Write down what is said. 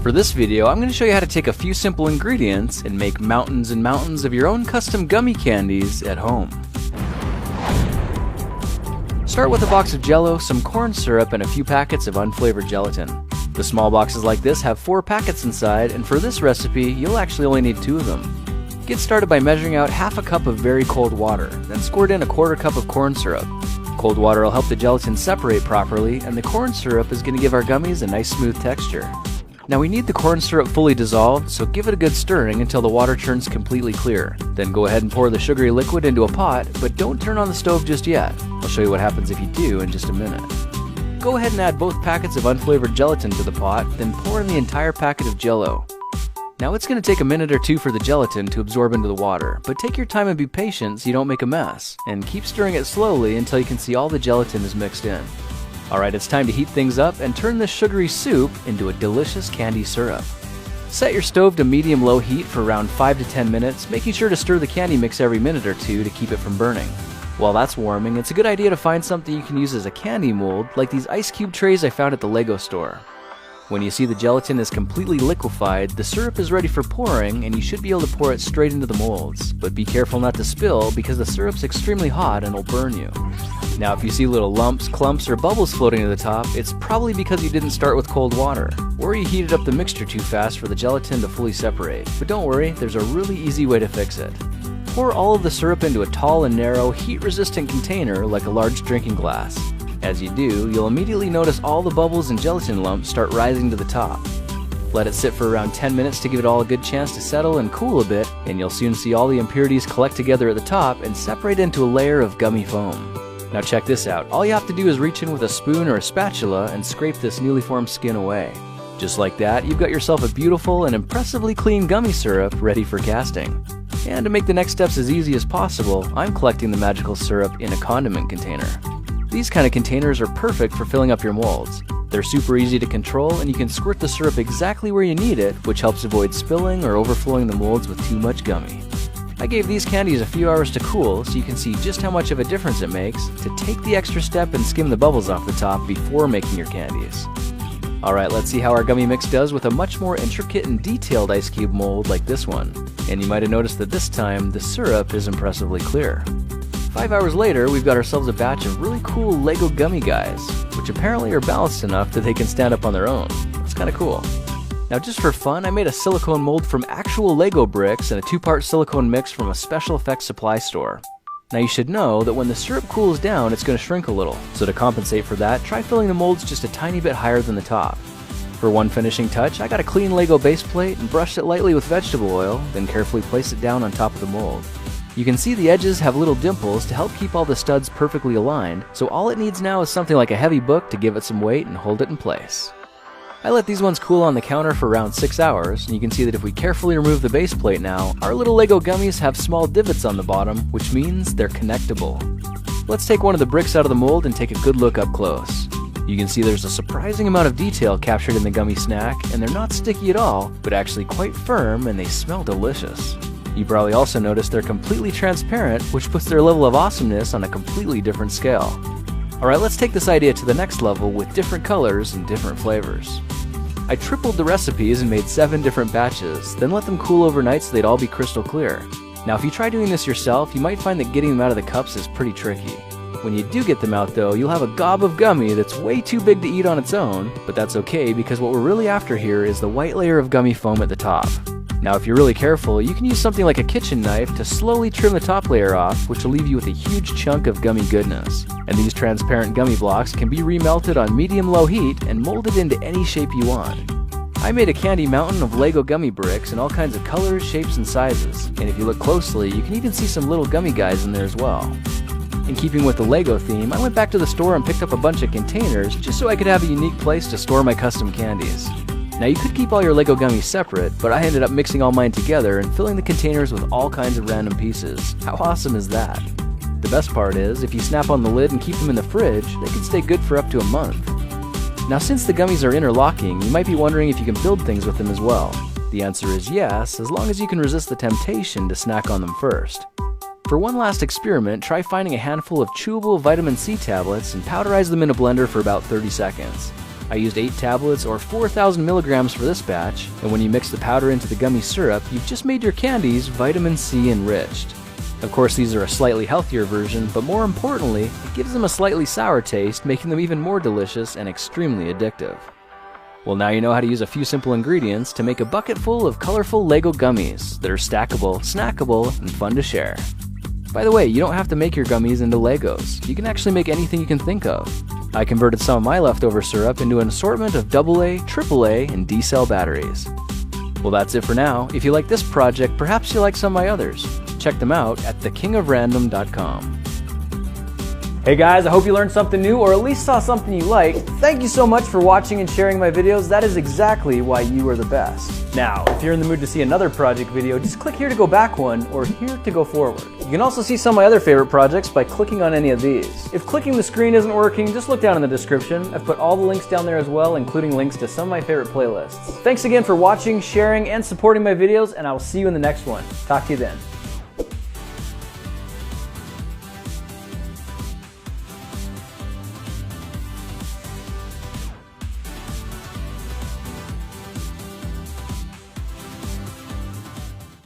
For this video, I'm going to show you how to take a few simple ingredients and make mountains and mountains of your own custom gummy candies at home. Start with a box of jell-o, some corn syrup, and a few packets of unflavored gelatin. The small boxes like this have 4 packets inside, and for this recipe, you'll actually only need 2 of them. Get started by measuring out half a cup of very cold water, then squirt in a 1/4 cup of corn syrup. Cold water will help the gelatin separate properly, and the corn syrup is going to give our gummies a nice smooth texture. Now we need the corn syrup fully dissolved, so give it a good stirring until the water turns completely clear. Then go ahead and pour the sugary liquid into a pot, but don't turn on the stove just yet. I'll show you what happens if you do in just a minute. Go ahead and add both packets of unflavored gelatin to the pot, then pour in the entire packet of jell-o. Now it's going to take a minute or 2 for the gelatin to absorb into the water, but take your time and be patient so you don't make a mess, and keep stirring it slowly until you can see all the gelatin is mixed in. Alright, it's time to heat things up and turn this sugary soup into a delicious candy syrup. Set your stove to medium-low heat for around 5 to 10 minutes, making sure to stir the candy mix every minute or 2 to keep it from burning. While that's warming, it's a good idea to find something you can use as a candy mold, like these ice cube trays I found at the Lego store. When you see the gelatin is completely liquefied, the syrup is ready for pouring, and you should be able to pour it straight into the molds. But be careful not to spill, because the syrup's extremely hot and will burn you. Now if you see little lumps, clumps, or bubbles floating to the top, it's probably because you didn't start with cold water, or you heated up the mixture too fast for the gelatin to fully separate. But don't worry, there's a really easy way to fix it. Pour all of the syrup into a tall and narrow, heat-resistant container like a large drinking glass. As you do, you'll immediately notice all the bubbles and gelatin lumps start rising to the top. Let it sit for around 10 minutes to give it all a good chance to settle and cool a bit, and you'll soon see all the impurities collect together at the top and separate into a layer of gummy foam. Now check this out. All you have to do is reach in with a spoon or a spatula and scrape this newly formed skin away. Just like that, you've got yourself a beautiful and impressively clean gummy syrup ready for casting. And to make the next steps as easy as possible, I'm collecting the magical syrup in a condiment container. These kind of containers are perfect for filling up your molds. They're super easy to control, and you can squirt the syrup exactly where you need it, which helps avoid spilling or overflowing the molds with too much gummy. I gave these candies a few hours to cool so you can see just how much of a difference it makes to take the extra step and skim the bubbles off the top before making your candies. Alright, let's see how our gummy mix does with a much more intricate and detailed ice cube mold like this one. And you might have noticed that this time, the syrup is impressively clear. 5 hours later, we've got ourselves a batch of really cool Lego gummy guys, which apparently are balanced enough that they can stand up on their own. It's kinda cool. Now just for fun, I made a silicone mold from actual Lego bricks and a 2-part silicone mix from a special effects supply store. Now you should know that when the syrup cools down, it's going to shrink a little, so to compensate for that, try filling the molds just a tiny bit higher than the top. For one finishing touch, I got a clean Lego base plate and brushed it lightly with vegetable oil, then carefully place it down on top of the mold. You can see the edges have little dimples to help keep all the studs perfectly aligned, so all it needs now is something like a heavy book to give it some weight and hold it in place. I let these ones cool on the counter for around 6 hours, and you can see that if we carefully remove the base plate now, our little Lego gummies have small divots on the bottom, which means they're connectable. Let's take one of the bricks out of the mold and take a good look up close. You can see there's a surprising amount of detail captured in the gummy snack, and they're not sticky at all, but actually quite firm, and they smell delicious. You probably also noticed they're completely transparent, which puts their level of awesomeness on a completely different scale. Alright, let's take this idea to the next level with different colors and different flavors. I tripled the recipes and made 7 different batches, then let them cool overnight so they'd all be crystal clear. Now if you try doing this yourself, you might find that getting them out of the cups is pretty tricky. When you do get them out though, you'll have a gob of gummy that's way too big to eat on its own, but that's okay because what we're really after here is the white layer of gummy foam at the top. Now if you're really careful, you can use something like a kitchen knife to slowly trim the top layer off, which will leave you with a huge chunk of gummy goodness. And these transparent gummy blocks can be remelted on medium-low heat and molded into any shape you want. I made a candy mountain of Lego gummy bricks in all kinds of colors, shapes, and sizes. And if you look closely, you can even see some little gummy guys in there as well. In keeping with the Lego theme, I went back to the store and picked up a bunch of containers just so I could have a unique place to store my custom candies. Now you could keep all your Lego gummies separate, but I ended up mixing all mine together and filling the containers with all kinds of random pieces. How awesome is that? The best part is, if you snap on the lid and keep them in the fridge, they can stay good for up to a month. Now since the gummies are interlocking, you might be wondering if you can build things with them as well. The answer is yes, as long as you can resist the temptation to snack on them first. For one last experiment, try finding a handful of chewable vitamin C tablets and powderize them in a blender for about 30 seconds. I used 8 tablets or 4,000 milligrams for this batch, and when you mix the powder into the gummy syrup, you've just made your candies vitamin C enriched. Of course, these are a slightly healthier version, but more importantly, it gives them a slightly sour taste, making them even more delicious and extremely addictive. Well, now you know how to use a few simple ingredients to make a bucket full of colorful Lego gummies that are stackable, snackable, and fun to share. By the way, you don't have to make your gummies into Legos. You can actually make anything you can think of. I converted some of my leftover syrup into an assortment of AA, AAA, and D-cell batteries. Well, that's it for now. If you like this project, perhaps you like some of my others. Check them out at thekingofrandom.com. Hey guys, I hope you learned something new or at least saw something you liked. Thank you so much for watching and sharing my videos. That is exactly why you are the best. Now, if you're in the mood to see another project video, just click here to go back one or here to go forward. You can also see some of my other favorite projects by clicking on any of these. If clicking the screen isn't working, just look down in the description. I've put all the links down there as well, including links to some of my favorite playlists. Thanks again for watching, sharing, and supporting my videos, and I will see you in the next one. Talk to you then.